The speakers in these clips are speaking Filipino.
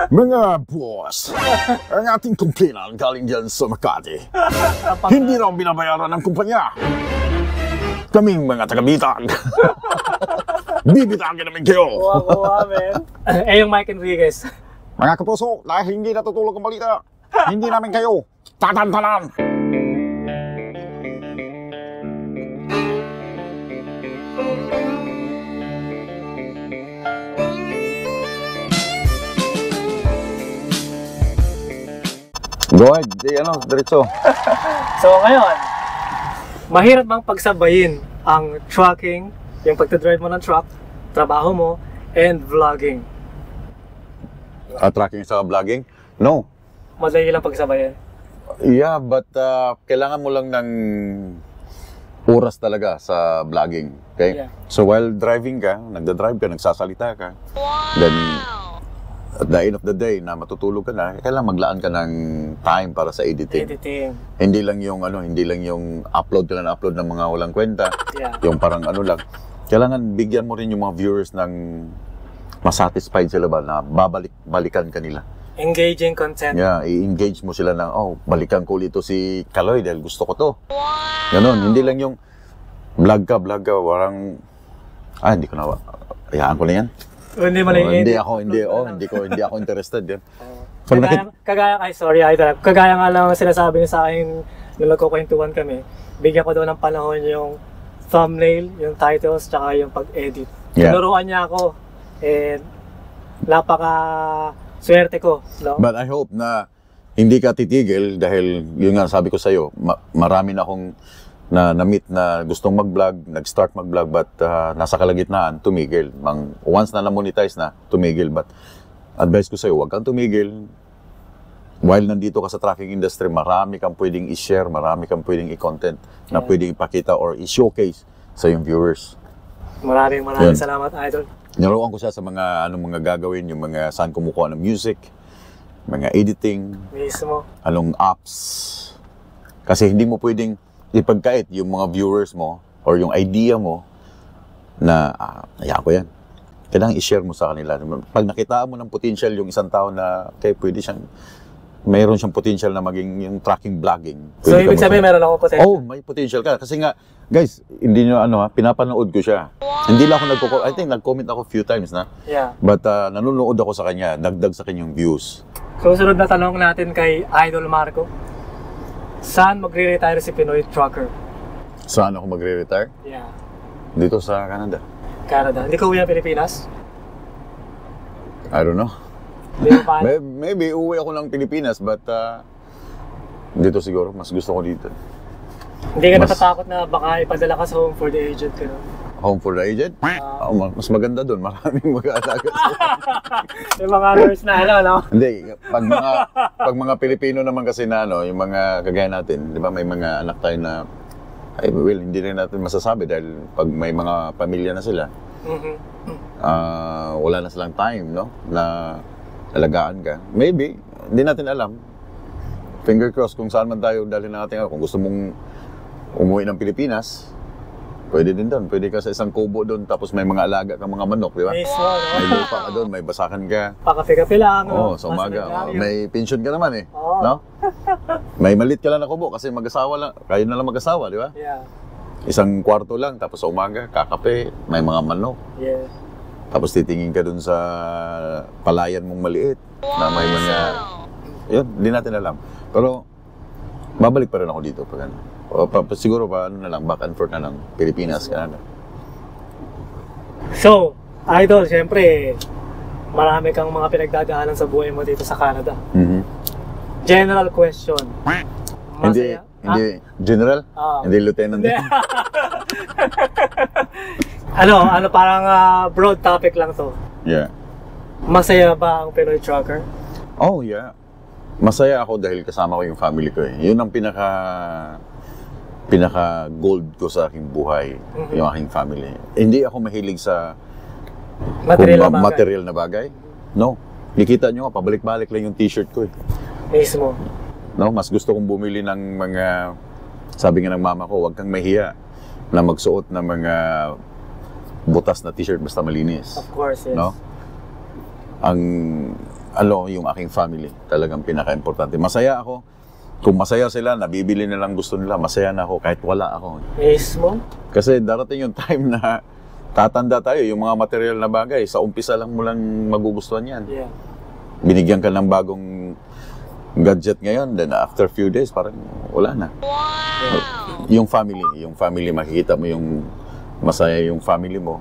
Mga boss, ang ating komplainan galing dyan sa Makati. Hindi raw binabayaran ng kumpanya. Kaming mga taga-bitag. Bibitagin namin kayo. Wow, man. Yung Mike Enriquez. Mga kapuso, dahil hindi natutulog ang balita, hindi namin kayo tatantanan. Go ahead, diretso. So ngayon, mahirap bang pagsabayin ang trucking, yung pagdadrive mo ng truck, trabaho mo, and vlogging? Tracking sa vlogging? No. Madali lang pagsabayin? Yeah, but kailangan mo lang ng oras talaga sa vlogging. Okay? Yeah. So while driving ka, nagda-drive ka, nagsasalita ka, then at the end of the day na matutulog ka na, kailangan maglaan ka ng time para sa editing. Hindi lang yung upload ka na upload ng mga walang kwenta. Yeah. Yung parang ano lang. Kailangan bigyan mo rin yung mga viewers ng masatisfied sila ba na balikan ka nila. Engaging content. Yeah, i-engage mo sila na, balikan ko ulit si Kaloy dahil gusto ko to. Ganon, hindi lang yung vlog ka, warang, hindi ko na, hayaan ko na yan. Hindi mo lang hindi ako interested yan. Kagaya nga lang sinasabi niya sa akin nung nagkukwentuhan kami, bigyan ko daw ng panahon yung thumbnail, yung titles, tsaka yung pag-edit. Yeah. Tinuruan niya ako, and napaka swerte ko. No? But I hope na hindi ka titigil dahil yun nga sabi ko sa'yo, marami na akong na-meet na gustong mag-vlog, nag-start mag-vlog, but nasa kalagitnaan, tumigil. Once na na-monetize na, tumigil. But advice ko sa'yo, huwag kang tumigil. While nandito ka sa tracking industry, marami kang pwedeng i-share, marami kang pwedeng i-content na pwedeng ipakita or i-showcase sa yung viewers. Maraming salamat, Idol. Niruan ko siya sa mga gagawin, yung mga saan kumukuha ng music, mga editing, mismo, anong apps. Kasi hindi mo pwedeng ipagkait yung mga viewers mo or yung idea mo na hayaan ko yan. Kailangan i-share mo sa kanila. Pag nakita mo ng potential yung isang tao na pwede siyang mayroon siyang potential na maging yung tracking vlogging. So ibig sabihin meron akong potential? May potential ka. Kasi nga, guys, hindi nyo pinapanood ko siya. Hindi lang ako I think nag-comment ako few times na. Yeah. But nanonood ako sa kanya, dagdag sa kanyang views. Susunod na tanong natin kay Idol Marco. Saan magre-retire si Pinoy Trucker? Saan ako magre-retire? Yeah. Dito sa Canada. Canada. Hindi ka uwi ng Pilipinas? I don't know. Maybe uwi ako ng Pilipinas, but dito siguro, mas gusto ko dito. Hindi ka natatakot na baka ipadala ka sa home for the aged ka, no? Home for the aged? Mas maganda doon, maraming mag-aalaga. Yung mga nurse na no? Hindi, pag mga Pilipino naman kasi na yung mga kagaya natin, di ba may mga anak tayo na, hindi rin natin masasabi dahil pag may mga pamilya na sila, wala na silang time, no? Na alagaan ka. Maybe, hindi natin alam. Finger crossed kung saan man tayo dalhin natin. Kung gusto mong umuwi ng Pilipinas, pwede din doon. Pwede ka sa isang kubo doon, tapos may mga alaga kang mga manok, di ba? No? May lupa ka doon, may basakan ka. Pakape-kape lang, no? Sa umaga. May pension ka naman no? May malit ka lang na kubo kasi mag-asawa lang. Kayo na lang mag-asawa, di ba? Yeah. Isang kwarto lang, tapos sa umaga, kakape, may mga manok. Yeah. Tapos titingin ka dun sa palayan mong maliit na may mga... Yun, hindi natin alam. Pero, babalik pa rin ako dito pag siguro pa na lang, back and forth na lang, Pilipinas, Canada. So, Idol, siyempre, marami kang mga pinagdadaanan sa buhay mo dito sa Canada. General question. Masaya? Hindi general? Hindi lieutenant. Ano parang broad topic lang to. Yeah. Masaya ba ang Pinoy Trucker? Oh, yeah. Masaya ako dahil kasama ko yung family ko. Yun ang pinaka gold ko sa aking buhay, yung aking family. Hindi ako mahilig sa material na bagay. No. Nakita nyo, pabalik-balik lang yung t-shirt ko. Mismo. No, mas gusto kong bumili ng mga, sabi nga ng mama ko, huwag kang mahiya na magsuot ng mga butas na t-shirt basta malinis. Of course, yes. No? yung aking family. Talagang pinaka-importante. Masaya ako. Kung masaya sila, nabibili nilang gusto nila, masaya na ako kahit wala ako. Mismo? Kasi darating yung time na tatanda tayo, yung mga material na bagay, sa umpisa lang mo lang magugustuhan yan. Yeah. Binigyan ka ng bagong gadget ngayon, then after few days, parang wala na. Wow! Yung family, makikita mo yung masaya yung family mo,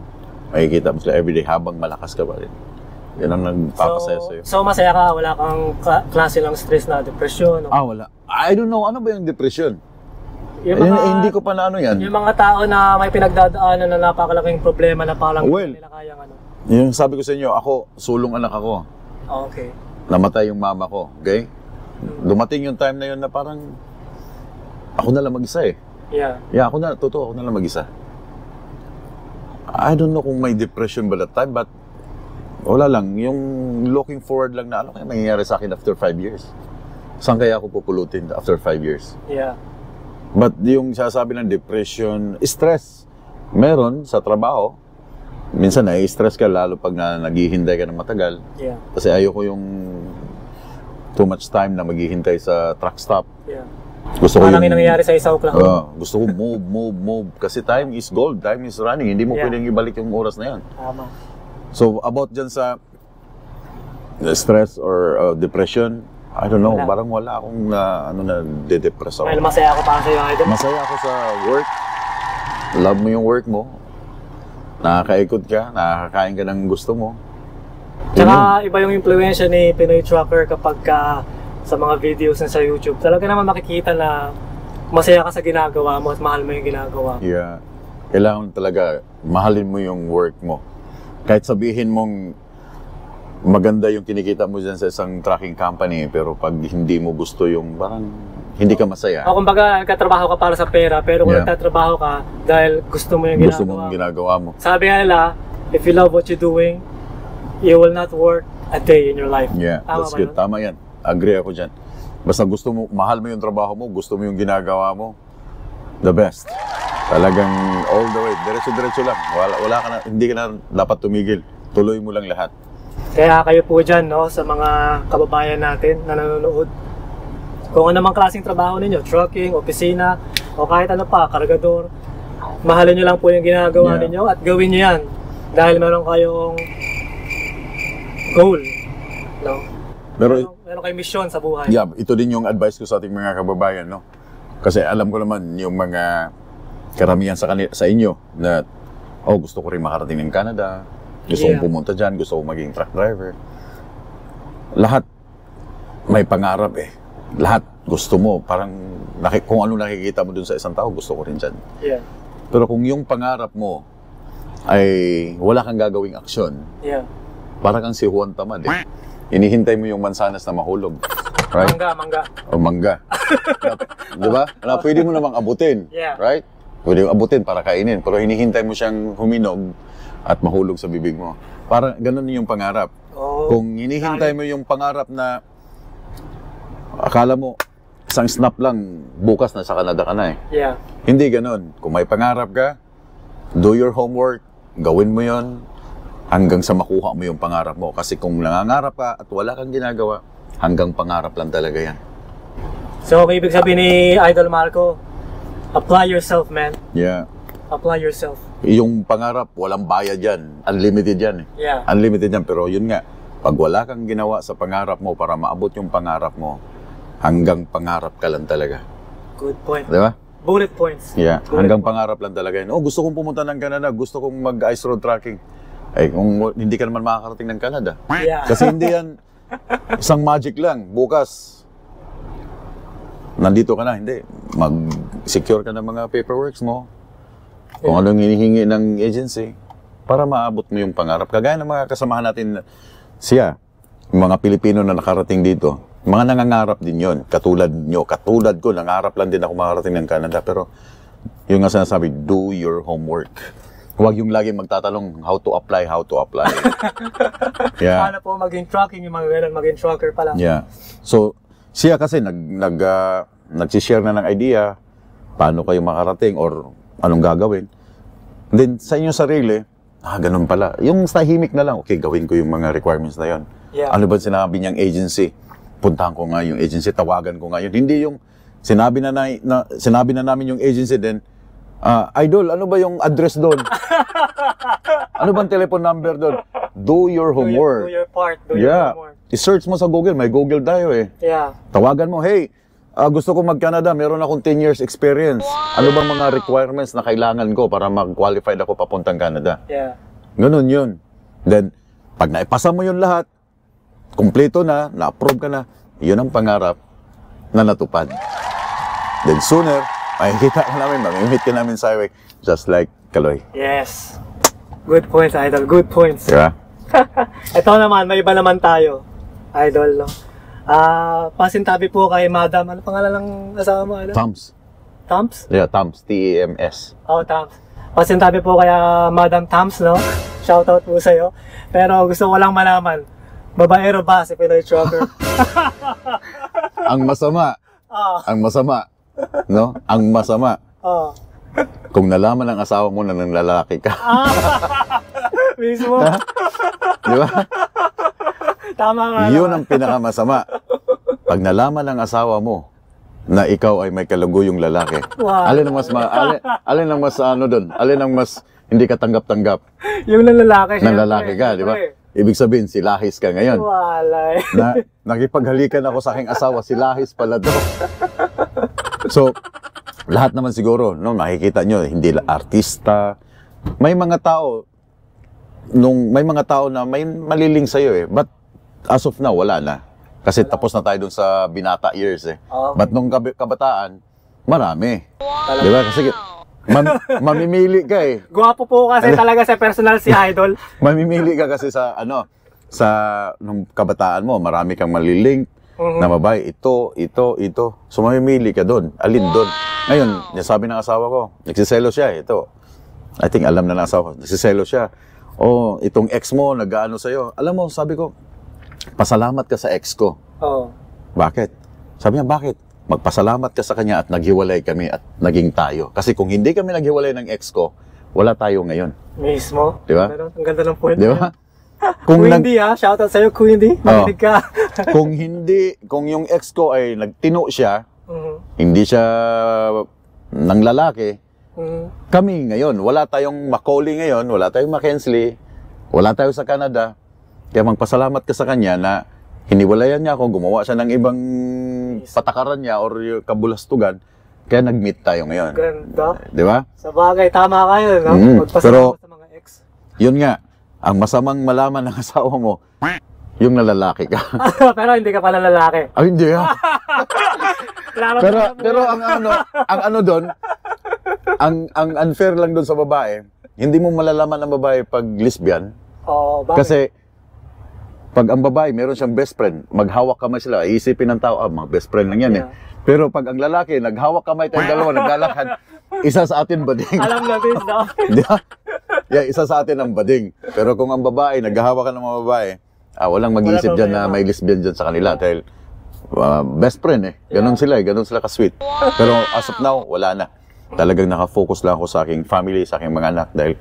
makikita mo sila everyday habang malakas ka pa rin. Yan ang nagpapasaya sa'yo. So masaya ka, wala kang klase ng stress na depression? Wala. I don't know, ano ba yung depression? Yung mga, hindi ko pa na ano yan. Yung mga tao na may pinagdadaanan na napakalaking problema na parang hindi nila kayang ano. Yung sabi ko sa inyo, ako, sulong anak ako. Okay. Namatay yung mama ko, okay? Dumating yung time na yun na parang ako na lang mag-isa eh. Yeah. Yeah, ako na lang mag-isa. I don't know kung may depression ba that time, but wala lang. Yung looking forward lang na ano kaya mangyayari sa akin after 5 years. Saan kaya ako pupulutin after 5 years? Yeah. But yung sasabi ng depression, stress. Meron sa trabaho. Minsan stress ka lalo pag naghihintay ka ng matagal. Yeah. Kasi ayoko yung too much time na maghihintay sa truck stop. Yeah. Gusto ko yung nangyayari sa isa Oklahoma. Gusto ko move. Kasi time is gold. Time is running. Hindi mo pwedeng ibalik yung oras na yan. Tama. So, about dyan sa stress or depression, I don't know, parang wala akong de-depress ako. Well, masaya ako para sa'yo, Idol. Masaya ako sa work. Love mo yung work mo. Nakakaikot ka, nakakakain ka ng gusto mo. Tsaka iba yung impluwensya ni Pinoy Trucker kapag sa mga videos na sa YouTube. Talaga naman makikita na masaya ka sa ginagawa mo at mahal mo yung ginagawa. Yeah. Kailangan talaga mahalin mo yung work mo. Kahit sabihin mong maganda yung kinikita mo dyan sa isang trucking company, pero pag hindi mo gusto yung parang hindi ka masaya. O kumbaga, nagtatrabaho ka para sa pera, pero kung nagtatrabaho ka dahil gusto mo yung ginagawa. Gusto mo yung ginagawa mo. Sabi nga nila, if you love what you're doing, you will not work a day in your life. Yeah, Tama that's good. Yun? Tama yan. Agree ako dyan. Basta gusto mo, mahal mo yung trabaho mo, gusto mo yung ginagawa mo, the best. Talagang all the way, diretso-diretso lang. Wala ka na, hindi ka na dapat tumigil. Tuloy mo lang lahat. Kaya kayo po dyan, no, sa mga kababayan natin na nanonood, kung anumang klaseng trabaho ninyo, trucking, opisina, o kahit ano pa, kargador, mahalin nyo lang po yung ginagawa ninyo at gawin nyo yan. Dahil meron kayong goal, no? Meron kayong mission sa buhay. Yeah, ito din yung advice ko sa ating mga kababayan, no? Kasi alam ko naman yung mga karamihan sa inyo na gusto ko rin makarating ng Canada, gusto kong pumunta dyan, gusto kong maging truck driver. Lahat may pangarap eh. Lahat gusto mo. Parang kung ano nakikita mo dun sa isang tao, gusto ko rin dyan. Yeah. Pero kung yung pangarap mo ay wala kang gagawing aksyon, parang kang si Juan Tamad eh. Hinihintay mo yung mansanas na mahulog. Right? Mangga. O mangga. Di ba? Pwede mo namang abutin. Right? Pwede mo abutin para kainin. Pero hinihintay mo siyang huminog at mahulog sa bibig mo. Parang ganun yung pangarap. Kung hinihintay mo yung pangarap na akala mo isang snap lang, bukas na sa Canada ka na eh. Yeah. Hindi ganun. Kung may pangarap ka, do your homework, gawin mo yon hanggang sa makuha mo yung pangarap mo. Kasi kung nangangarap ka at wala kang ginagawa, hanggang pangarap lang talaga yan. So, ibig sabihin ni Idol Marco, apply yourself, man. Yeah. Apply yourself. Yung pangarap, walang bayad yan. Unlimited yan eh. Yeah. Unlimited yan. Pero yun nga, pag wala kang ginawa sa pangarap mo para maabot yung pangarap mo, hanggang pangarap ka lang talaga. Good point. Di ba? Bullet points. Yeah. Hanggang pangarap lang talaga yun. Gusto kong pumunta ng Canada. Gusto kong mag-ice road trucking. Eh, kung hindi ka naman makakarating ng Canada. Yeah. Kasi hindi yan isang magic lang. Bukas, nandito ka na. Hindi. Mag-secure ka ng mga paperworks mo. Kung anong hinihingi ng agency para maabot mo yung pangarap. Kagaya ng mga kasamahan natin siya, yung mga Pilipino na nakarating dito, mga nangangarap din yon. Katulad nyo, katulad ko, nangarap lang din ako makarating ng Canada. Pero yung nga sinasabi, do your homework. Huwag yung lagi magtatanong how to apply. Yeah. Paano po maging trucking, yung mga ganun, maging trucker pala. Yeah. So, siya kasi nagsishare na ng idea paano kayo makarating or anong gagawin. Then, sa inyong sarili, ganun pala. Yung tahimik na lang, okay, gawin ko yung mga requirements na yon. Yeah. Ano ba sinabi niyang agency? Puntahan ko nga yung agency, tawagan ko nga yun. Hindi yung sinabi na namin yung agency din, Idol, ano ba yung address doon? Ano bang telephone number doon? Do your homework. Do your part. Do your homework. I-search mo sa Google. May Google tayo eh. Yeah. Tawagan mo, hey, gusto ko mag-Canada. Meron akong 10 years experience. Ano bang mga requirements na kailangan ko para mag-qualified ako papuntang Canada? Yeah. Ganun yun. Then, pag naipasa mo yun lahat, kumpleto na, na-approve ka na, yun ang pangarap na natupad. Then sooner, makikita ka namin, mamimit ka namin sa highway, just like Kaloy. Yes. Good points, Idol. Good points. Diba? Ito naman, may iba naman tayo. Idol, no? Pasintabi po kay Madam. Ano pangalan ng asawa mo? Idol? Tams. Tams? Yeah, Tams. T-E-M-S. Oh, Tams. Pasintabi po kay Madam Tams, no? Shoutout po sa'yo. Pero gusto ko lang malaman, babaero ba si Pinoy Trucker? Ang masama. Ang masama. No? Ang masama. Kung nalaman ng asawa mo na ng lalaki ka. Mismo. Di ba? Tama nga. Yun ang pinakamasama. Pag nalaman ng asawa mo na ikaw ay may kaluguyong lalaki. Wow. Alin ang mas ano doon? Alin ang mas hindi ka tanggap-tanggap? Yung lalaki siya. Ng lalaki ka, di ba? Ibig sabihin, si Lahis ka ngayon. Walay. Nakipaghalikan ako sa aking asawa, si Lahis pala to. So, lahat naman siguro, no, makikita nyo, hindi artista. May mga tao, may mga tao na may maliling sa'yo eh. But as of now, wala na. Kasi tapos na tayo dun sa binata years eh. Okay. But nung kabataan, marami. Di ba? Kasi mamimili ka eh. Gwapo po kasi talaga sa personal si Idol. Mamimili ka kasi sa nung kabataan mo, marami kang malilink na babae, ito. So mamimili ka doon. Alin doon? Ngayon, sabi ng asawa ko, nagsiselo siya, ito. I think alam na ng asawa ko, nagsiselo siya. Oh, itong ex mo, nag-ano sa'yo. Alam mo, sabi ko, pasalamat ka sa ex ko. Oo. Bakit? Sabi niya, bakit? Magpasalamat ka sa kanya at naghiwalay kami at naging tayo. Kasi kung hindi kami naghiwalay ng ex ko, wala tayo ngayon. Mismo. Di ba? Ang ganda ng point. Di ba? Kung hindi shoutout sa'yo, kung hindi, makinig ka. kung yung ex ko ay nagtino siya, hindi siya ng lalaki, kami ngayon, wala tayong Macaulay ngayon, wala tayong Mackenzie, wala tayo sa Canada. Kaya magpasalamat ka sa kanya na hiniwalayan niya ako, gumawa siya ng ibang patakaran niya or yung kabulastugan, kaya nag-meet tayo ngayon. Ganda. Di ba? Sa bagay, tama kayo, no? Magpasalamat sa mga ex. Yun nga, ang masamang malaman ng asawa mo, yung nalalaki ka. Pero hindi ka pala lalaki. Ay, hindi ha. pero ang ano doon, ang unfair lang doon sa babae, hindi mo malalaman ng babae pag lesbian. Oh, bakit? Kasi pag ang babae, meron siyang best friend, maghawak kamay sila, iisipin ng tao, mga best friend lang yan eh. Pero pag ang lalaki, naghawak kamay tayong dalawa, naglalakad, isa sa atin bading. Alam na this, no? Di ba? Yeah, isa sa atin ang bading. Pero kung ang babae, naghahawakan ng mga babae, walang mag-iisip dyan na may lesbian dyan sa kanila dahil best friend eh. Ganon sila eh, ganon sila ka-sweet. Pero as of now, wala na. Talagang nakafocus lang ako sa aking family, sa aking mga anak dahil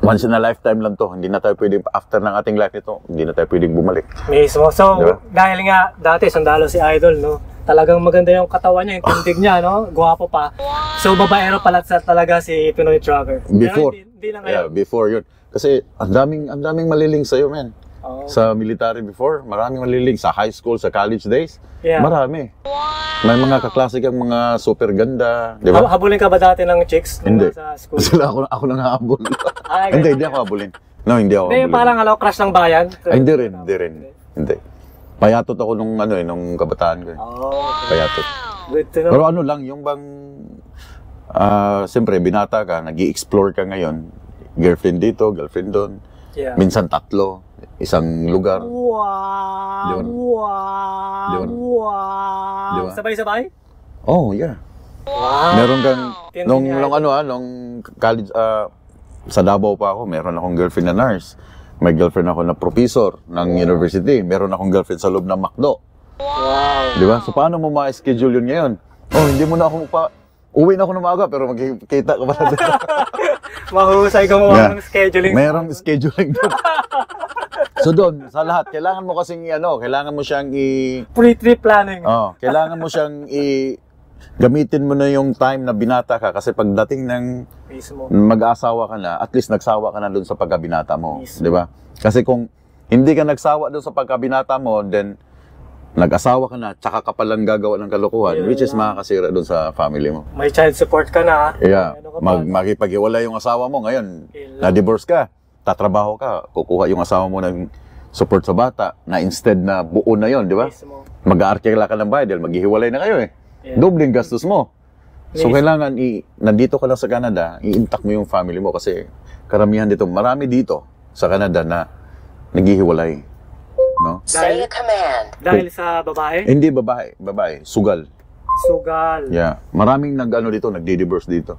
once in a lifetime lang to. Hindi na tayo pwedeng, after ng ating life nito, hindi na tayo pwedeng bumalik. Mismo. So, diba? Dahil nga, dati sundalo si Idol, no? Talagang maganda yung katawan niya, yung tindig niya, no? Guwapo pa. So, babaero pala talaga si Pinoy Trucker. Before. Hindi na ngayon. Yeah, before yun. Kasi ang daming maliling sa'yo, man. Oh. Sa military before, maraming maliling. Sa high school, sa college days, marami. May mga kaklase kang mga super ganda, di ba? Habulin ka ba dati ng chicks? Hindi. Sa school? Sila ako lang habol. Hindi ako habulin. No, hindi ako habulin. Hindi, parang crush ng bayan? Ay, hindi rin. Hindi. Payatot ako nung kabataan ko. Oh, okay. Payatot. Good to know. Pero ano lang, yung bang, siyempre, binata ka, nag-i-explore ka ngayon, girlfriend dito, girlfriend doon, minsan 3, isang lugar. Wow! Diba? Wow! Diba? Wow! Diba? Sabay-sabay? Oh, yeah. Wow! Meron kang, nung college, sa Davao pa ako, meron akong girlfriend na nurse. May girlfriend ako na professor ng university. Meron akong girlfriend sa loob ng McDo. Wow! Di ba? So, paano mo ma-schedule yun ngayon? Oh, hindi mo na ako Uwi na ako ng maaga, pero magkikita ka pa na doon. Mahusay gumawa ng scheduling. Merong scheduling doon. So doon, sa lahat, kailangan mo kasing kailangan mo siyang Pre-trip planning. kailangan mo siyang gamitin mo na yung time na binata ka kasi pagdating ng Mismo. mag-aasawa ka na, at least nagsawa ka na doon sa pagkabinata mo, Mismo. di ba? Kasi kung hindi ka nagsawa doon sa pagkabinata mo, then nag-asawa ka na, tsaka ka palang gagawa ng kalokohan, which is makakasira doon sa family mo. May child support ka na. Yeah, makipag-iwalay yung asawa mo ngayon, na-divorce ka, tatrabaho ka, kukuha yung asawa mo ng support sa bata, na instead na buo na yon, di ba? Mismo. Mag-aarkila ka ng bahay dahil maghihiwalay na kayo eh. Yeah. Dobling gastos mo. So, Mismo. kailangan, nandito ka lang sa Canada, i-intact mo yung family mo kasi karamihan dito, marami dito sa Canada na naghihiwalay. No? Dahil, dahil sa babae? Hindi babae, sugal. Sugal. Yeah. Maraming dito, nagdi-divorce dito.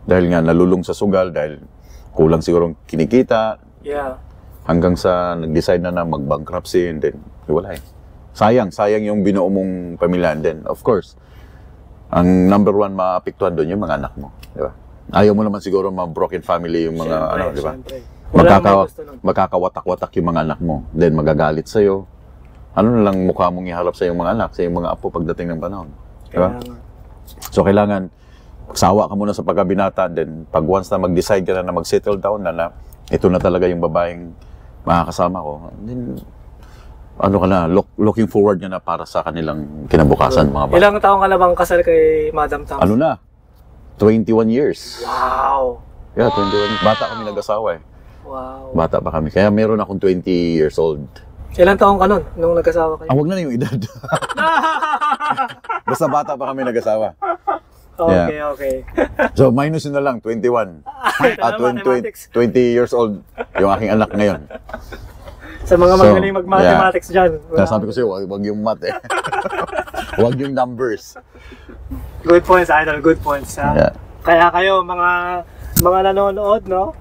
Dahil nga nalulung sa sugal, dahil kulang siguro kinikita, Yeah. hanggang sa nag-decide na mag-bankruptcy and then hiwalay. Sayang yung binuo mong pamilya. And then, of course, ang number one maapektuhan doon yung mga anak mo, di ba? Ayaw mo naman siguro broken family yung mga di ba? Magkakawatak-watak yung mga anak mo. Then magagalit sa'yo. Ano na lang mukha mong iharap sa yung mga anak, sa yung mga apo pagdating ng panahon. Di ba? So kailangan magsawa ka muna sa pagkabinata, then pag once na mag-decide ka na mag-settle down na ito na talaga yung babaeng makakasama ko, then looking forward ka na para sa kanilang kinabukasan, mga bata. Ilang taong ka na bang kasal kay Madam Tang? 21 years. Wow! Yeah, 21. Bata kami nag-asawa eh. Wow. Bata pa kami. Kaya meron akong 20 years old. Ilang taong ka nun nung nag-asawa kayo? Wag na yung edad. Basta bata pa kami nag-asawa. Okay. So, minus na lang, 21. 20 years old yung aking anak ngayon. Sa mga magaling mag-mathematics dyan. Kaya sabi ko sa'yo, wag yung math eh. Wag yung numbers. Good points, Idol. Good points. Yeah. Kaya kayo, mga nanonood, no?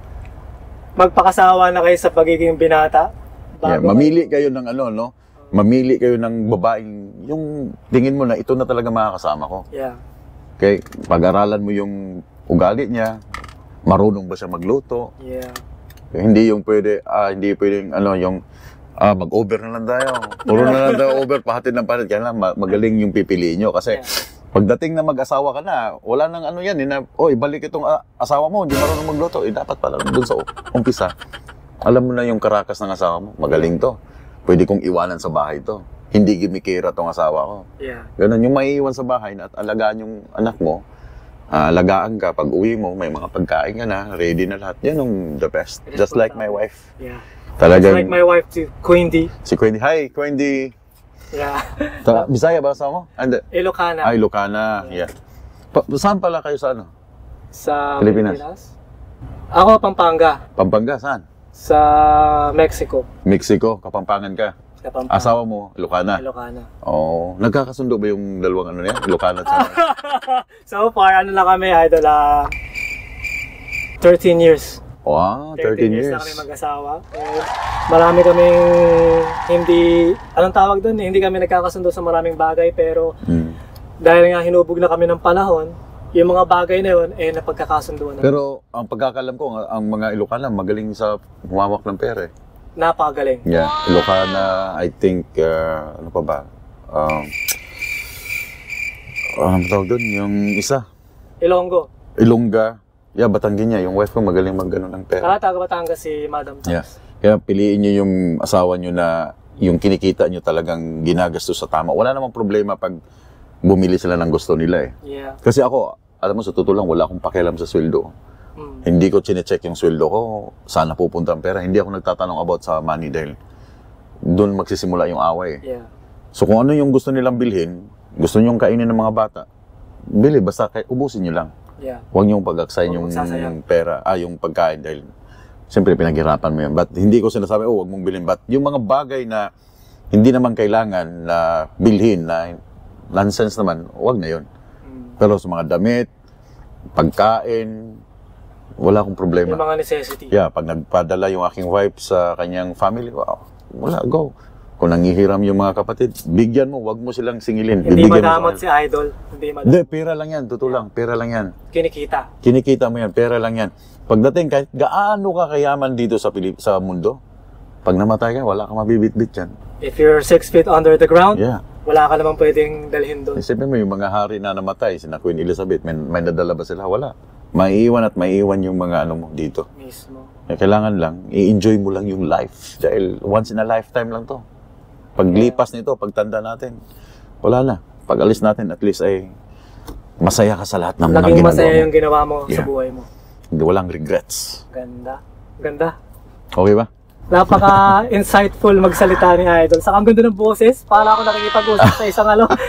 Magpakasawa na kayo sa pagiging binata. Mamili kayo ng Mamili kayo ng babaeng, yung tingin mo na ito na talaga makakasama ko. Yeah. Okay, pag-aralan mo yung ugali niya, marunong ba siya magluto? Yeah. Hindi yung hindi pwedeng mag-over na lang tayo. Puro na lang tayo over, pahatid ng pahatid. Kaya lang, magaling yung pipiliin nyo. Kasi pagdating na mag-asawa ka na, wala nang ibalik itong asawa mo, hindi marunong magluto. Dapat pala dun sa umpisa. Alam mo na yung karakas ng asawa mo, magaling to. Pwede kong iwanan sa bahay to. Hindi gimikira tong asawa ko. Yeah. Ganun, yung maiiwan sa bahay na at alagaan yung anak mo, alagaan ka, pag uwi mo, may mga pagkain ka na, ready na lahat. Yan yung the best. Just like my wife. Yeah. Talagang, Just like my wife too, Queen D. Si Queen D. Hi, Queen D. Yeah. Bisaya ba asawa mo? Ilocana. Ilocana. Yeah. Saan pala kayo sa Sa Pilipinas? Ako, Pampanga. Pampanga, saan? Sa Mexico. Mexico, Kapampangan ka. Sa Pampanga. Asawa mo, Ilocana. Ilocana. Oo. Nagkakasundo ba yung dalawang Ilocana at sana? So far, lang kami, Idol, 13 years. Wow, 13 years. na kami mag-asawa. Marami kaming anong tawag doon? Hindi kami nagkakasundo sa maraming bagay, pero dahil nga hinubog na kami ng panahon, yung mga bagay na yun, napagkakasunduan na. Pero ang pagkakalam ko, ang mga Ilocana magaling sa humawak ng pera eh. Napakagaling. Yeah, Ilocana, I think, ano pa ba? Ano tawag doon? Yung isa? Ilongga. Yeah, Batangginya. Yung wife ko magaling mag-ano ng pera. Taga Batangas si Madam Tax. Yeah. Kaya piliin nyo yung asawa nyo na yung kinikita nyo talagang ginagastos sa tama. Wala namang problema pag bumili sila ng gusto nila eh. Yeah. Kasi ako, alam mo, sa totoo lang, wala akong pakialam sa sweldo. Hindi ko chine-check yung sweldo ko, saan napupunta ang pera. Hindi ako nagtatanong about sa money dahil doon magsisimula yung away. Yeah. So kung ano yung gusto nilang bilhin, gusto nyong kainin ng mga bata, bili, basta ubusin nyo lang. Yeah. Huwag niyong pag-aksay yung pera, yung pagkain dahil siyempre pinaghirapan mo yun. But hindi ko sinasabi, huwag mong bilhin. But yung mga bagay na hindi naman kailangan na bilhin, na nonsense naman, huwag na yun. Pero sa mga damit, pagkain, wala akong problema. Yung mga necessity. Yeah, pag nagpadala yung aking wife sa kanyang family, wow, wala, go. Kung nangihiram yung mga kapatid, bigyan mo, wag mo silang singilin. Hindi Bibigyan mo madamot sa si Idol. Hindi madamot. Hindi, pera lang yan, totoo lang, pera lang yan. Kinikita. Kinikita mo yan, pera lang yan. Pagdating, kahit gaano ka kayaman dito sa mundo, pag namatay ka, wala kang mabibitbit yan. If you're 6 feet under the ground, Yeah. wala ka naman pwedeng dalhin doon. Isipin mo yung mga hari na namatay, sina Queen Elizabeth, may nadala ba sila? Wala. Maiiwan at maiiwan yung mga ano mo dito. Mismo. Kailangan lang, i-enjoy mo lang yung life. Dahil once in a lifetime lang to. Paglipas nito, pagtanda natin, wala na. Pag alis natin, at least ay masaya ka sa lahat ng mga Naging ginagawa masaya mo. yung ginawa mo sa Yeah. buhay mo. Hindi, walang regrets. Ganda. Ganda. Okay ba? Napaka-insightful magsalita ni Idol. Saka ang ganda ng boses. Para ako nakikipag-usap sa isang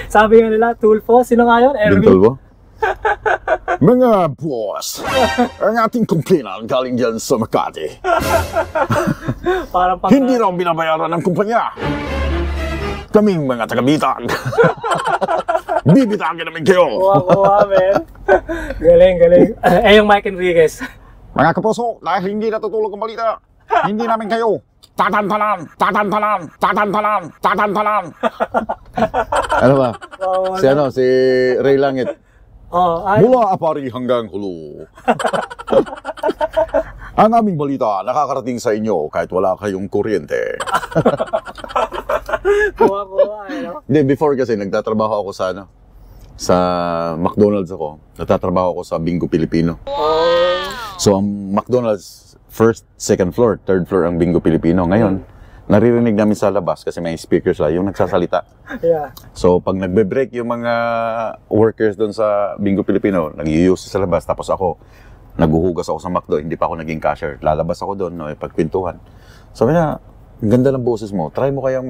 sabi nga nila, Tulfo. Sino nga yun? Erwin? Bintol mo? Mga boss, ang ating complainant galing dyan sa Makati. Parang pang... Hindi raw binabayaran ng kumpanya. Kaming mga taga-bitag. Bibitagin namin kayo. Kuha, men. Galing, galing. Yung Mike Enriquez. Mga kapuso, dahil hindi natutulog ang balita, hindi namin kayo tatantanan, tatantanan, tatantanan, tatantanan. Ano ba? Si Ray Langit. Mula Apari hanggang Hulu. Ang aming balita nakakarating sa inyo kahit wala kayong kuryente. Kuha, Hindi, before kasi nagtatrabaho ako sa McDonald's ako. Nagtatrabaho ako sa Bingo Pilipino. So ang McDonald's, first, second floor, third floor ang Bingo Pilipino. Ngayon, naririnig namin sa labas kasi may speakers lang, yung nagsasalita. Yeah. So pag nagbe-break yung mga workers doon sa Bingo Pilipino, nag-i-use sa labas, tapos ako, naghuhugas ako sa McDo, hindi pa ako naging cashier. Lalabas ako doon, pagkwentuhan. Sabi niya, ang ganda ng boses mo, try mo kayang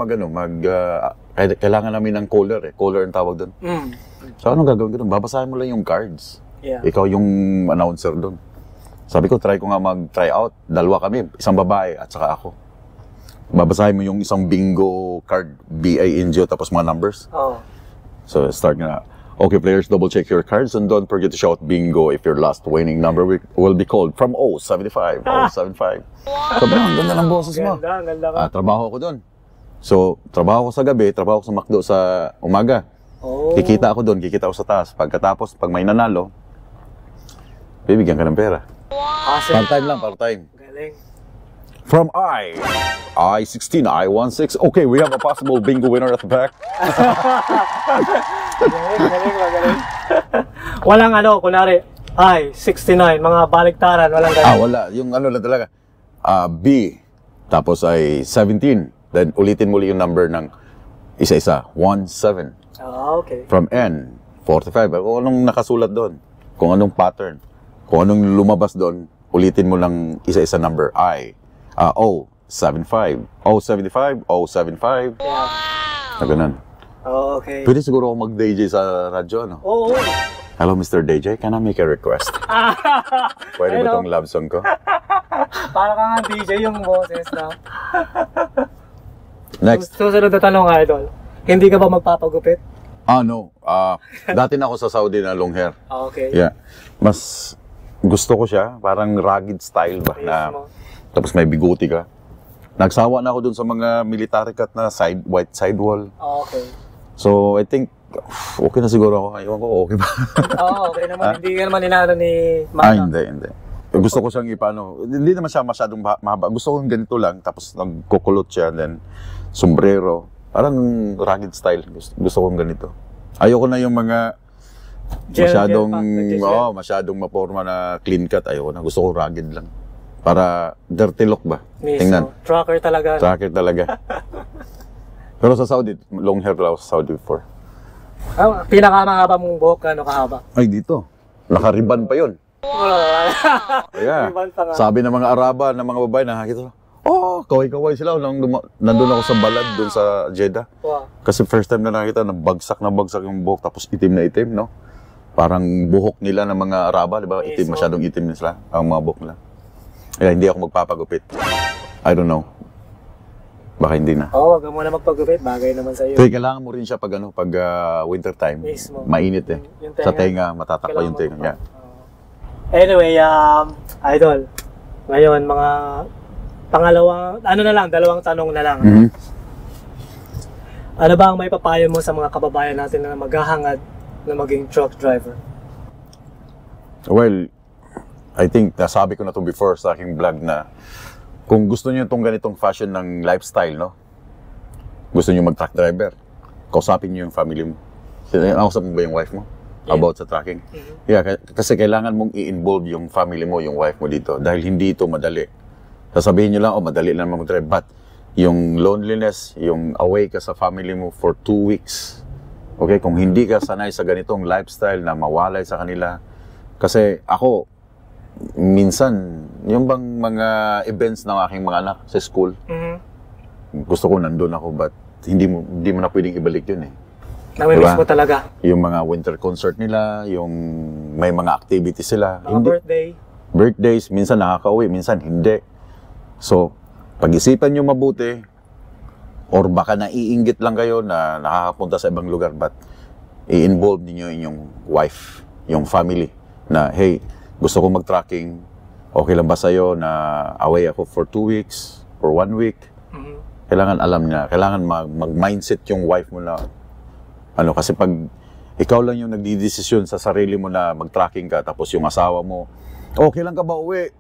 kailangan namin ng caller caller ang tawag doon. So anong gagawin ko doon? Babasahin mo lang yung cards. Yeah. Ikaw yung announcer doon. Sabi ko, try ko nga mag-try out. Dalawa kami, isang babae at saka ako. Babasahin mo yung isang bingo card, B-I-N-G-O, tapos mga numbers. So start nga. Okay, players, double check your cards and don't forget to shout bingo if your last winning number will be called from 075. 075. Sabi ang ganda ng boses mo. Ganda. Trabaho ako doon. So, trabaho ko sa gabi, trabaho ko sa McDo sa umaga. Kikita ako doon, kikita ako sa taas. Pagkatapos, pag may nanalo, bibigyan ka ng pera. Part-time lang, part-time. Galing. From I-16, I-16. Okay, we have a possible bingo winner at the back. Galing. Walang kunwari, I-69, mga baliktaran, walang ganun. Wala. Yung lang talaga. B, tapos ay 17. Then ulitin muli yung number ng isa-isa. 17. Okay. From N, 45. Kung anong nakasulat doon. Kung anong pattern. Kung anong lumabas doon, ulitin mo lang isa-isa number. O, 75. O, 75. O, 75. Yeah. Na ganun. Okay. Pwede siguro ako mag-DJ sa radyo, no? Oo. Hello, Mr. DJ. Can I make a request? Pwede ba itong love song ko? Para ka nga DJ yung boses na. Next. Susunod na tanong, Idol. Hindi ka ba magpapagupit? No. Dati na ako sa Saudi na long hair. Okay. Yeah. Mas gusto ko siya. Parang rugged style ba? Tapos may biguti ka. Nagsawa na ako dun sa mga military cut na white sidewall. Okay. So, I think, okay na siguro ako. Ayaw ko, okay ba? Okay naman. Hindi ka naman inaano ni Mama. Hindi. Gusto ko siyang hindi naman siya masyadong mahaba. Gusto ko yung ganito lang, tapos nagkukulot siya, then sombrero. Parang rugged style. Gusto ko yung ganito. Ayoko na yung mga masyadong maporma na clean cut. Ayoko na. Gusto ko rugged lang. Para dirty look ba? Tingnan. Trucker talaga. Pero sa Saudi, long hair lang ako sa Saudi before. Pinakamahaba mong buhok, kahaba? Ay, dito. Nakariban pa yun. Yeah. Sabi ng mga Araba, ng mga babae, nakakita ko, kaway-kaway sila. Nandun ako sa balad, dun sa Jeddah. Wow. Kasi first time na nakita, bagsak yung buhok, tapos itim na itim, no? Parang buhok nila ng mga Araba, di ba? Masyadong itim nila, ang mga buhok nila. Kaya hindi ako magpapagupit. I don't know. Baka hindi na. Wag mo na magpagupit. Bagay naman sa iyo. Kaya kailangan mo rin siya pag winter time. Mismo. Mainit eh. Sa tenga, matatakpa yung tenga niya. Anyway, Idol. Ngayon, mga dalawang tanong na lang. Ano ba ang may papayo mo sa mga kababayan natin na maghahangad na maging truck driver? Well, I think nasabi ko na to before sa aking vlog na kung gusto niyo itong ganitong fashion ng lifestyle, no? Gusto niyo mag-truck driver, kausapin niyo yung family mo. Kausap mo ba yung wife mo? About sa trucking? Yeah, kasi kailangan mong i-involve yung family mo, yung wife mo dito. Dahil hindi ito madali. Sasabihin niyo lang, madali lang mag-drive. But yung loneliness, yung away ka sa family mo for 2 weeks. Okay, kung hindi ka sanay sa ganitong lifestyle na mawalay sa kanila. Kasi ako, minsan, yung bang mga events ng aking mga anak sa school, gusto ko nandun ako, but hindi mo na pwedeng ibalik yun eh. Namimiss mo talaga. Yung mga winter concert nila, yung may mga activities sila. Birthday. Birthdays, minsan nakaka-uwi, minsan hindi. So, pag-isipan nyo mabuti, or baka naiinggit lang kayo na nakakapunta sa ibang lugar, but i-involve niyo yung wife, yung family, na hey, gusto ko mag-tracking, okay lang ba sa'yo na away ako for 2 weeks, or 1 week? Kailangan alam niya, kailangan mag-mindset yung wife mo na, kasi pag ikaw lang yung nagdidesisyon sa sarili mo na mag-tracking ka, tapos yung asawa mo, okay lang ka ba uwi?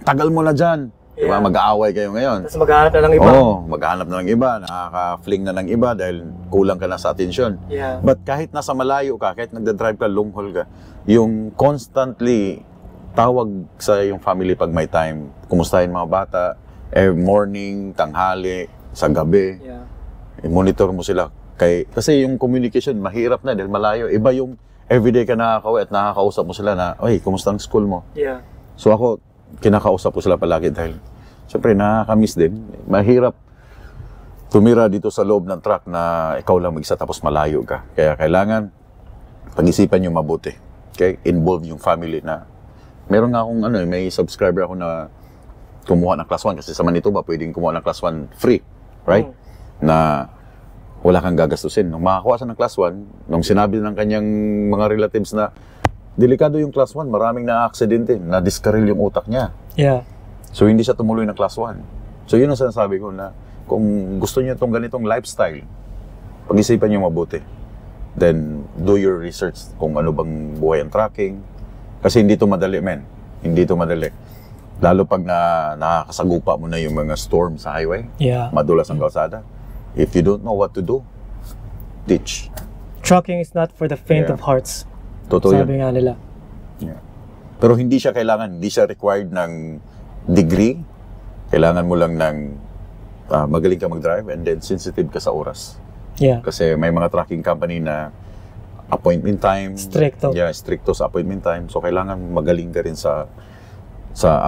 Tagal mo na dyan. Yeah. Diba? Mag-aaway kayo ngayon. Tapos maghahanap na ng iba. Oo, maghahanap na ng iba. Nakaka-fling na ng iba dahil kulang ka na sa atensyon. Yeah. But kahit nasa malayo ka, kahit nagda-drive ka, long haul ka, yung constantly tawag sa yung family pag may time, kumustahin mga bata, morning, tanghali, sa gabi, i-monitor mo sila. Kasi yung communication, mahirap na dahil malayo. Iba yung everyday ka nakakauwi at nakakausap mo sila na, oy, kumusta ang school mo? Yeah. So ako, kinakausap ko sila palagi dahil siyempre nakakamiss din. Mahirap tumira dito sa loob ng truck na ikaw lang mag-isa tapos malayo ka. Kaya kailangan pag-isipan nyo mabuti. Okay? Involve yung family na meron nga akong may subscriber ako na kumuha ng class 1 kasi sa Manitoba pwedeng kumuha ng class 1 free. Right? Na wala kang gagastusin. Nung makakuha siya ng class 1, nung sinabi ng kanyang mga relatives na delikado yung class 1, maraming na-aksidente, na-discarril yung utak niya. Yeah. So, hindi siya tumuloy ng class 1. So, yun ang sinasabi ko na kung gusto niyo itong ganitong lifestyle, pag-isipan niyo mabuti. Then, do your research kung ano bang buhay ang tracking. Kasi hindi ito madali, men. Hindi ito madali. Lalo pag nakakasagupa mo na yung mga storm sa highway, madulas ang kalsada. If you don't know what to do, ditch. Trucking is not for the faint of hearts. Totoo Sabi nga nila. Yeah. Pero hindi siya required ng degree. Kailangan mo lang ng magaling ka mag-drive and then sensitive ka sa oras. Yeah. Kasi may mga trucking company na appointment time. Stricto. Yeah, stricto sa appointment time. So, kailangan magaling ka rin sa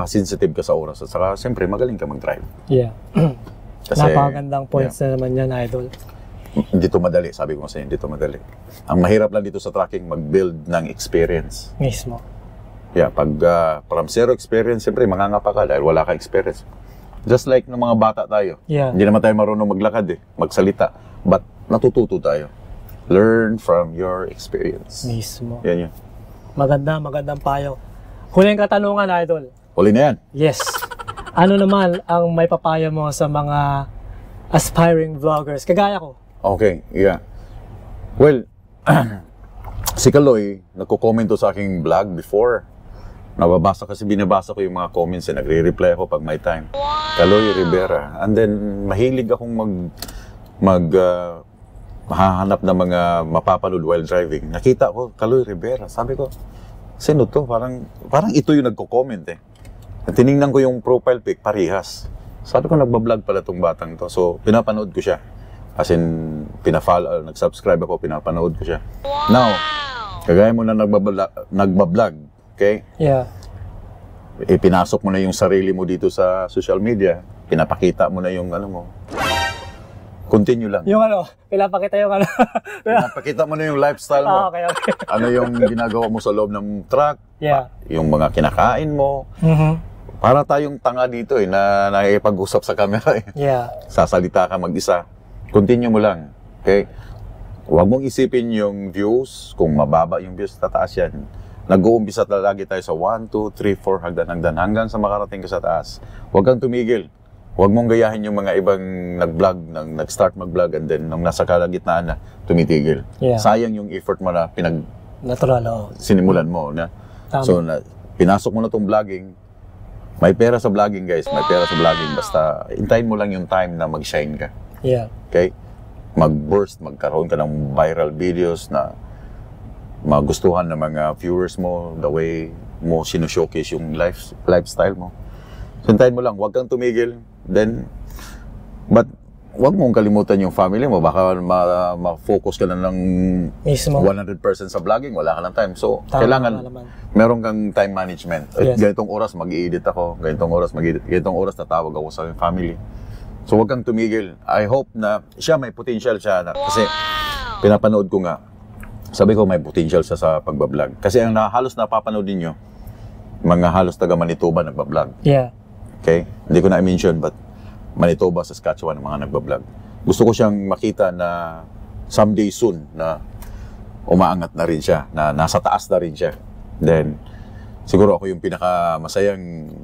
sensitive ka sa oras. At saka, siyempre, magaling ka mag-drive. Yeah. Kasi, napakagandang points na naman yan, Idol. Hindi to madali, sabi ko kasi hindi to madali. Ang mahirap lang dito sa tracking, mag-build ng experience. Mismo. Yeah, pag from zero experience, siyempre mangangapa ka dahil wala ka experience. Just like ng mga bata tayo. Yeah. Hindi naman tayo marunong maglakad magsalita. But natututo tayo. Learn from your experience. Mismo. Yan yun. Magandang payo. Huling katanungan, Idol. Huli na yan. Yes. Ano naman ang may papayo mo sa mga aspiring vloggers? Kagaya ko. Okay, yeah. Well, si Kaloy, nagko-comment sa aking vlog before. Binabasa ko yung mga comments nagre-reply ako pag may time. Kaloy Rivera. And then, mahilig akong hahanap ng mga mapapanood while driving. Nakita ko, Kaloy Rivera. Sabi ko, sino to? Parang ito yung nagko-comment Tiningnan ko yung profile pic, parehas. Sabi ko, nagbablog pala tong batang to. So, pinapanood ko siya. As in, nag-subscribe ako, pinapanood ko siya. Now, kagaya mo na nagbablog, okay? Yeah. Pinasok mo na yung sarili mo dito sa social media. Pinapakita mo na yung mo. Continue lang. Yung pinapakita yung Pinapakita mo na yung lifestyle mo. Okay. Ano yung ginagawa mo sa loob ng truck. Yeah. Yung mga kinakain mo. Para tayong tanga dito na nakikipag-usap sa camera Yeah. Sasalita ka mag-isa. Continue mo lang. Okay? Huwag mong isipin yung views. Kung mababa yung views, tataas yan. Nag-uumpisa lagi tayo sa 1, 2, 3, 4 hagdan hanggang sa makarating ka sa taas. Huwag kang tumigil. Huwag mong gayahin yung mga ibang nag-vlog, nag-start mag-vlog, and then nung nasa kalagitnaan na, tumitigil. Yeah. Sayang yung effort mo na Natural, oh. sinimulan mo. Na? Tama. So, pinasok mo na tong vlogging. May pera sa vlogging, guys. May pera sa vlogging. Basta, hintayin mo lang yung time na mag-shine ka. Yeah. Okay? Mag-burst, magkaroon ka ng viral videos na magustuhan ng mga viewers mo, the way mo sino-showcase yung lifestyle mo. So, hintayin mo lang. Huwag kang tumigil. Then, but huwag mong kalimutan yung family mo. Baka ma-focus ka na ng Mismo. 100% sa vlogging. Wala ka ng time. So, Tama kailangan naman. meron kang time management. Yes. Ganitong oras mag-i-edit ako. Ganitong oras tatawag ako sa family. So, huwag kang tumigil. I hope na siya may potential siya. Kasi pinapanood ko nga. Sabi ko may potential siya sa pagbablog. Kasi ang halos napapanood ninyo, mga halos taga Manitoba nagbablog. Yeah. Okay? Hindi ko na i-mention, but Manitoba, Saskatchewan, mga nagbablog. Gusto ko siyang makita na someday soon na umaangat na rin siya, na nasa taas na rin siya. Then, siguro ako yung pinakamasayang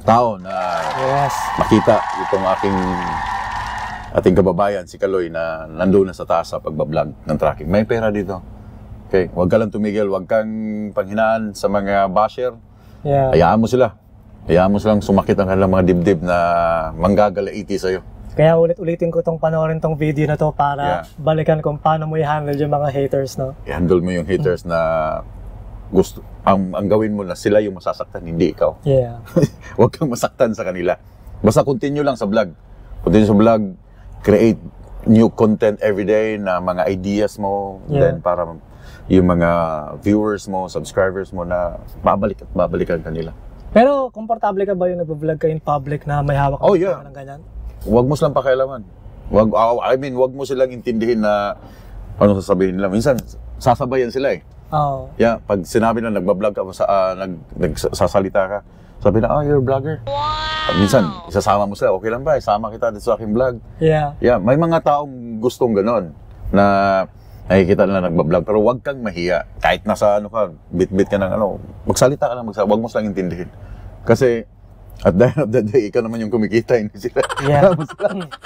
tao na Yes. makita itong ating kababayan, si Kaloy, na nandun na sa taas sa pagbablog ng tracking. May pera dito. Okay? Huwag ka lang tumigil, huwag kang panghinaan sa mga basher. Yeah. Hayaan mo sila. Hayaan mo silang sumakit ang kanilang mga dibdib na manggagalaiti sa'yo. Kaya ulit-ulitin ko tong panoorin tong video na to para balikan kung paano mo i-handle yung mga haters, no? I-handle mo yung haters na gusto, ang gawin mo na sila yung masasaktan, hindi ikaw. Yeah. Huwag kang masaktan sa kanila. Basta continue lang sa vlog. Continue sa vlog, create new content everyday na mga ideas mo, then para yung mga viewers mo, subscribers mo na babalikan kanila. Pero, komportable ka ba yung nag-vlog ka in public na may hawak Oh, yeah. ng ganyan? Huwag mo silang pakialaman. Huwag mo silang intindihin na ano sasabihin nila. Minsan, sasabayan sila eh. Oo. Yeah, pag sinabi na nagbablog ka, nagsasalita ka, sabi na, you're a vlogger. Pag minsan, isasama mo sila, okay lang ba? Isama kita dito sa aking vlog. Yeah. Yeah, may mga taong gustong ganon na nakikita na nagbablog, pero huwag kang mahiya. Kahit nasa bit-bit ka ng magsalita ka lang, huwag mo silang intindihin. Kasi, at the end of the day, ikaw naman yung kumikita, hindi sila. Yeah.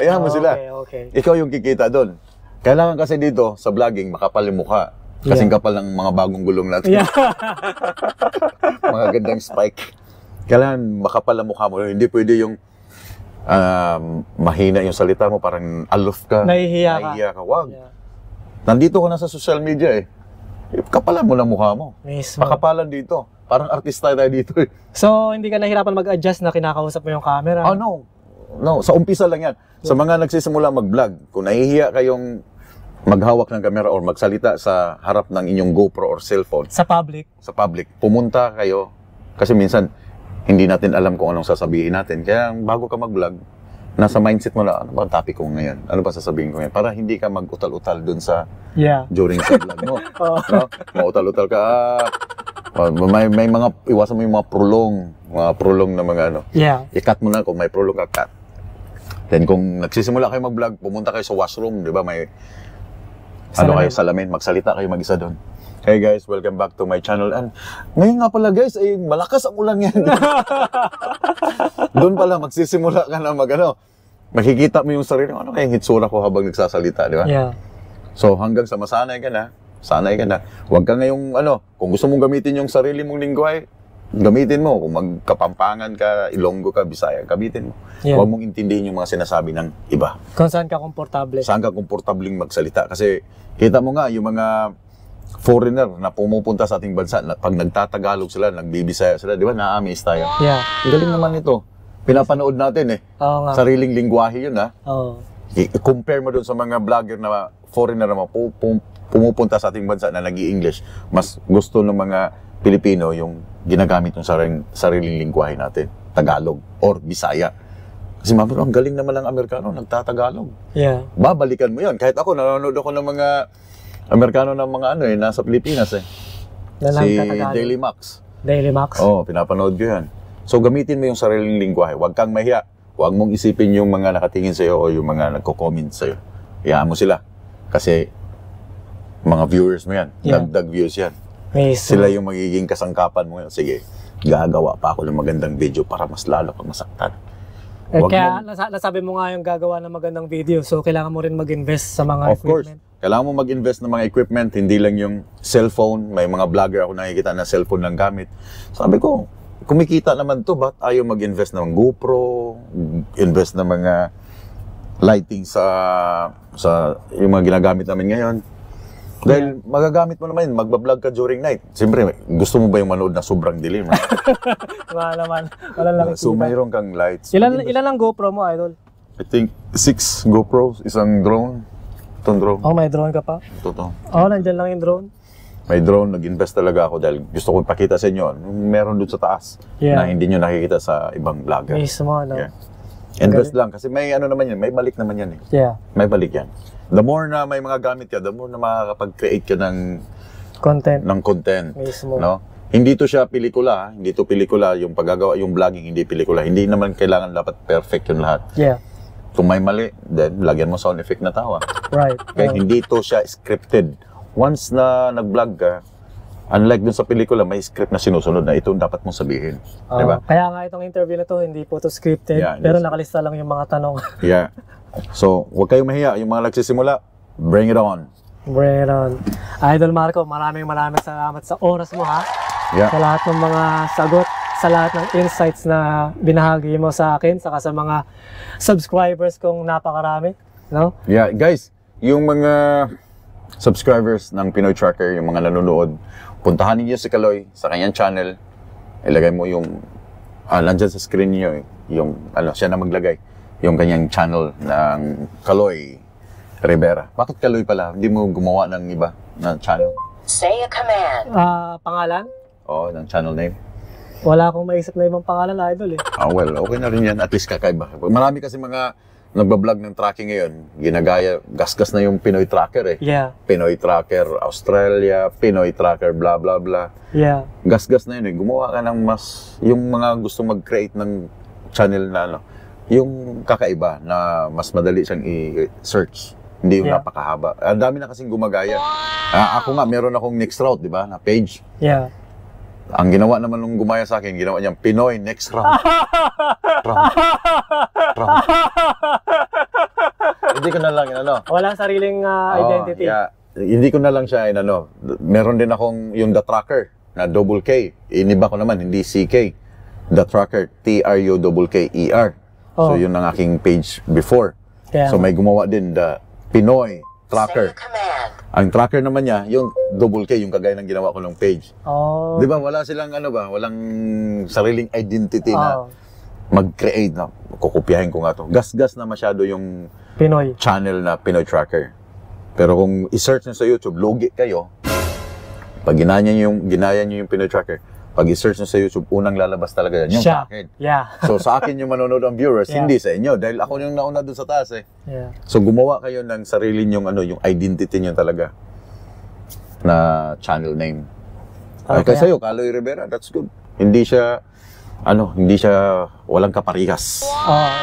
Hayaan mo sila. Okay. Ikaw yung kikita doon. Kailangan kasi dito, sa vlogging, makapal yung mukha. Kasing kapal ng mga bagong gulong natin. Yeah. Mga gandang spike. Kailangan makapal ang mukha mo. Hindi pwede yung mahina yung salita mo, parang aloof ka. Nahihiya ka. Wag. Yeah. Nandito ka na sa social media eh. Kapalan mo lang mukha mo. Mismo. Pakapalan dito. Parang artista tayo dito eh. So, hindi ka nahihirapan mag-adjust na kinakausap mo yung camera? Oh, no. No, sa umpisa lang yan. Sa mga nagsisimula mag-vlog, kung nahihiya kayong maghawak ng camera or magsalita sa harap ng inyong GoPro or cellphone, Sa public? sa public, pumunta kayo. Kasi minsan, hindi natin alam kung anong sasabihin natin. Kaya bago ka mag-vlog, nasa mindset mo na, ano ba ang topic ko ngayon? Ano ba sasabihin ko ngayon? Para hindi ka mag-utal-utal dun sa during sa vlog mo. No? Mautal-utal ka. May mga, iwasan mo yung mga prolong na mga Yeah. I-cut mo na kung may prolong ka, cut. Then kung nagsisimula kayo mag-vlog, pumunta kayo sa washroom, di ba? May kayo, salamin, magsalita kayo mag-isa doon. Hey guys, welcome back to my channel. And ngayon nga pala guys, malakas ang ulan yan. Doon pala, magsisimula ka na makikita mo yung sarili. Ano kayang hitsura ko habang nagsasalita, di ba? Yeah. So hanggang sa masanay ka na, Huwag ka ngayong kung gusto mong gamitin yung sarili mong lingwahe, gamitin mo. Kung magkapampangan ka, Ilonggo ka, Bisaya, gamitin mo. Yeah. Huwag mong intindihin yung mga sinasabi ng iba. Kung saan ka komportable. Saan ka komportabling magsalita. Kasi kita mo nga, yung mga foreigner na pumupunta sa ating bansa, pag nagtatagalog sila, nagbibisaya sila, di ba, na-amaze tayo. Yeah. Ang galing naman ito. Pinapanood natin eh. Oo nga. Sariling lingwahe yun ha. Oo. I-compare mo dun sa mga vlogger na foreigner na pumupunta sa ating bansa na nag-i-English. Mas gusto ng mga Pilipino yung ginagamit yung sariling lingwahe natin. Tagalog or Bisaya. Kasi ang galing naman ng Amerikano, nagtatagalog. Yeah. Babalikan mo yun. Kahit ako, nanonood ako ng mga Amerikano ng mga nasa Pilipinas eh. Si Daily Max. Daily Max? Oo, pinapanood ko yan. So gamitin mo yung sariling lingwahe. Huwag kang mahiya. Huwag mong isipin yung mga nakatingin sa'yo o yung mga nagko-comment sa'yo. Hayaan mo sila. Kasi mga viewers mo yan. Yeah. Dagdag views yan. Sila yung magiging kasangkapan mo yan. Sige, gagawa pa ako ng magandang video para mas lalo kang masaktan. Wag kaya mo- nasabi mo nga yung gagawa ng magandang video, so kailangan mo rin mag-invest sa mga Of course, equipment. kailangan mo mag-invest ng mga equipment, hindi lang yung cellphone. May mga vlogger ako nakikita na cellphone lang gamit. Sabi ko, kumikita naman to, ba't ayaw mag-invest ng GoPro, invest ng mga lighting sa yung mga ginagamit namin ngayon. Dahil magagamit mo naman yun, magbablog ka during night. Siyempre, gusto mo ba yung manood na sobrang dilim? Wala naman. Wala lang. So, mayroon kang lights. Ilan ang GoPro mo, Idol? I think 6 GoPros, isang drone. Itong drone. Oh, may drone ka pa? Totoo. Oh, nandyan lang yung drone. May drone, nag-invest talaga ako dahil gusto ko ipakita sa inyo. Meron doon sa taas Yeah. na hindi nyo nakikita sa ibang vlogger. Mismo, no? Yeah. Invest lang kasi may ano naman yan, may balik naman yan eh. Yeah. May balik yan. The more na may mga gamit ka, the more na makakapag-create ka ng content. Mismo. No? Hindi to siya pelikula, hindi to pelikula yung paggagawa, yung vlogging, hindi pelikula. Hindi naman kailangan dapat perfect yung lahat. Yeah. Kung may mali, then lagyan mo sound effect na tawa. Right. Kaya hindi to siya scripted. Once na nag-vlog ka, unlike dun sa pelikula, may script na sinusunod na ito dapat mong sabihin. Diba? Kaya nga itong interview na to, hindi po to scripted, Yeah, pero yes. nakalista lang yung mga tanong. Yeah. So, huwag kayong mahiya. Yung mga nagsisimula, bring it on. Bring it on. Idol Marco, maraming salamat sa oras mo, ha? Yeah. Sa lahat ng mga sagot, sa lahat ng insights na binahagi mo sa akin, saka sa mga subscribers kong napakarami. No? Yeah, guys, yung mga subscribers ng Pinoy Tracker, yung mga nanonood, puntahan niyo si Kaloy sa kanyang channel. Ilagay mo yung nandyan sa screen niyo yung siya na maglagay yung kanyang channel ng Kaloy Rivera. Bakit Kaloy pala? Hindi mo gumawa ng iba na channel? Say a command. Pangalan? Oo, ng channel name. Wala akong maisip na ibang pangalan, Idol, eh. Well, okay na rin yan. At least kakaiba. Marami kasi mga nagbablog ng tracking ngayon, ginagaya, gasgas na yung Pinoy Tracker eh. Yeah. Pinoy Tracker Australia, Pinoy Tracker blah blah blah. Yeah. Gasgas na yun eh. Gumawa ka ng mas, yung mga gusto mag-create ng channel na yung kakaiba na mas madali siyang i-search. Hindi yung Yeah. napakahaba. Ang dami na kasing gumagaya. Ako nga, meron akong next route, di ba, na page. Yeah. Ang ginawa naman nung gumaya sa akin, ginawa niyang Pinoy next round. Round. Hindi ko na lang, Walang sariling identity. Yeah. Hindi ko na lang siya, meron din akong yung The Tracker na double K. Iniba ko naman, hindi CK. The Tracker, TRUKKER. So, Oh. yun ang aking page before. Kaya So, may gumawa din the Pinoy Say Tracker. a command. Ang tracker naman niya, yung double K, yung kagaya ng ginawa ko ng page. Oh. Di ba, wala silang walang sariling identity na Oh. mag-create na. Kukopyahin ko nga to. Gas-gas na masyado yung Pinoy. channel na Pinoy Tracker. Pero kung i-search nyo sa YouTube, logi kayo. Pag ginaya nyo yung Pinoy Tracker, pag i-search nyo sa YouTube, unang lalabas talaga yan, yung Siya. sa akin. Yeah. So sa akin yung manonood ang viewers, Yeah. hindi sa inyo. Dahil ako yung nauna doon sa taas eh. Yeah. So gumawa kayo ng sarili nyong yung identity nyo talaga na channel name. Okay. Kaya sa'yo, Kaloy Rivera, that's good. Hindi siya walang kaparikas.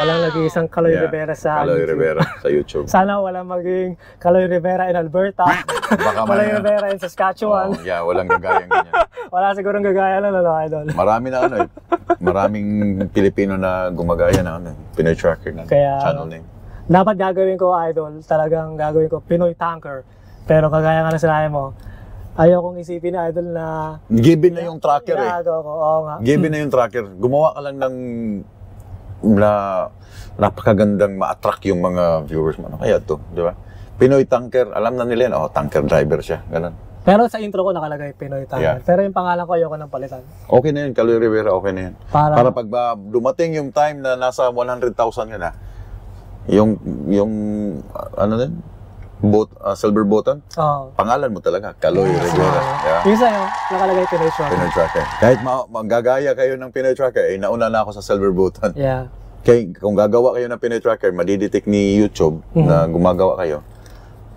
Walang nag-iisang Kaloy Yeah. Rivera sa Kaloy YouTube. Rivera sa YouTube. Sana walang maging Kaloy Rivera in Alberta. Baka Kaloy man, Rivera in Saskatchewan. yeah, walang gagayang ganyan. Wala sigurong gagaya na, Idol. Marami na maraming Pilipino na gumagaya na Pinoy Tracker na Kaya- channel name. Dapat gagawin ko, Idol, talagang gagawin ko Pinoy Tanker. Pero kagaya nga na sinabi mo, ayokong isipin ni Idol na Given na yung tracker eh. ginagawa ko. Oo nga. Given na yung tracker. Gumawa ka lang ng napakagandang ma-attract yung mga viewers mo. Ano kaya to? Di ba? Pinoy Tanker, alam na nila yan. Tanker driver siya. Ganun. Pero sa intro ko nakalagay Pinoy Tanker. Yeah. Pero yung pangalan ko ayoko nang palitan. Okay na yun. Kaloy Rivera, okay na yun. Para- Para pag dumating yung time na nasa 100,000 ka na, yung silver button, Oo. pangalan mo talaga, Kaloy Rivera. Yeah. Yung sa'yo, nakalagay Pinoy Tracker. Pinoy Tracker. Kahit magagaya kayo ng Pinoy Tracker, nauna na ako sa silver button. Yeah. Kaya kung gagawa kayo ng Pinoy Tracker, madidetect ni YouTube na gumagawa kayo,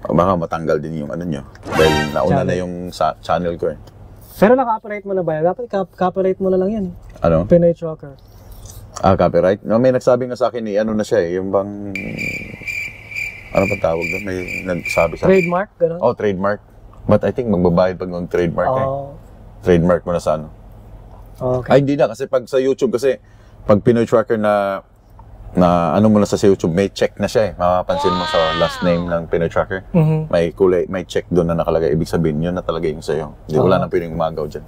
baka matanggal din yung nyo. Dahil nauna na yung channel ko eh. Pero naka-operate mo na ba yan? Dapat copyright mo na lang yan. Ano? Pinoy Tracker. Copyright? No, may nagsabi nga sa akin na siya yung bang... Ano pa tawag doon? May nagsabi sa akin. Trademark, gano'n? Oh, trademark. But I think magbabayad pag mag-trademark eh. Oh. Trademark mo na sa ano. Okay. Ay, hindi na. Kasi pag sa YouTube, pag Pinoy Tracker na na ano mo na sa YouTube, may check na siya eh. Mapapansin mo sa last name ng Pinoy Tracker. May kulay, may check doon na nakalagay. Ibig sabihin, yun na talaga yung sa'yo. Hindi, wala nang pwedeng umagaw dyan.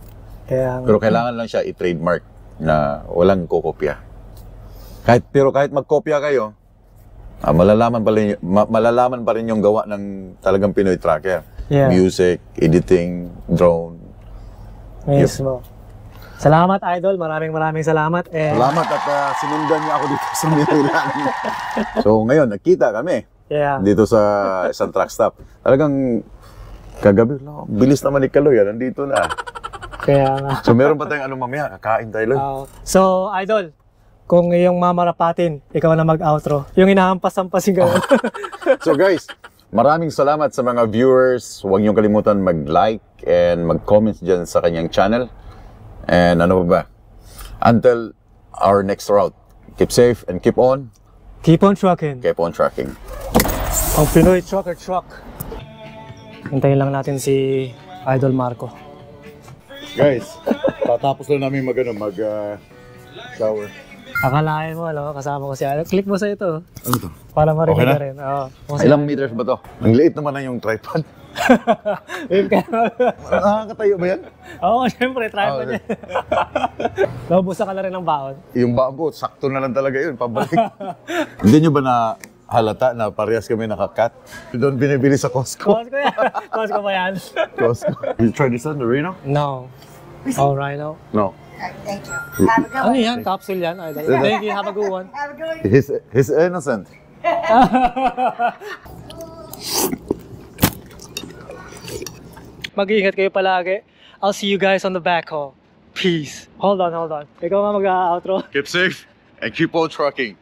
Pero kailangan lang siya i-trademark na walang kokopya. Pero kahit magkopya kayo, malalaman pa rin yung gawa ng talagang Pinoy Tracker. Music, editing, drone. Mismo. Salamat, Idol. Maraming salamat. Salamat at sinundan niya ako dito sa Milan. So ngayon, nagkita kami dito sa isang truck stop. Talagang kagabi, bilis naman ni Kaloy, nandito na. Kaya nga. So meron pa tayong mamaya, kakain tayo. So, Idol, kung yung mamarapatin, ikaw na mag-outro. Yung inahampas-hampasin ka. So guys, maraming salamat sa mga viewers. Huwag niyong kalimutan mag-like and mag-comment dyan sa kanyang channel. And ano ba? Until our next route. Keep safe and keep on trucking. Keep on trucking. Ang Pinoy Trucker Truck. Hintayin lang natin si Idol Marco. Guys, tatapos lang namin shower. Akalain mo, kasama ko si Idol. Click mo sa ito. Ano to? Para marinig Okay ka rin. Ilang meters ba to? Ang liit naman na yung tripod. Nakakatayo ba yan? Oo, syempre, tripod yan. Naubusan ka na rin ng baon. Yung baon ko, sakto na lang talaga yun, pabalik. Hindi nyo ba na halata na parehas kami nakakat? Doon binibili sa Costco. Costco yan. Costco ba yan? Costco. You try this on the Reno? No. Oh, Rhino? No. Thank you. Have a good Ano one. yan? Capsule yan, Idol. Thank you, have a good one. Have a good one. He's innocent. Mag-iingat kayo palagi. I'll see you guys on the back haul. Peace. Hold on. Ikaw nga mag-outro. Keep safe and keep on trucking.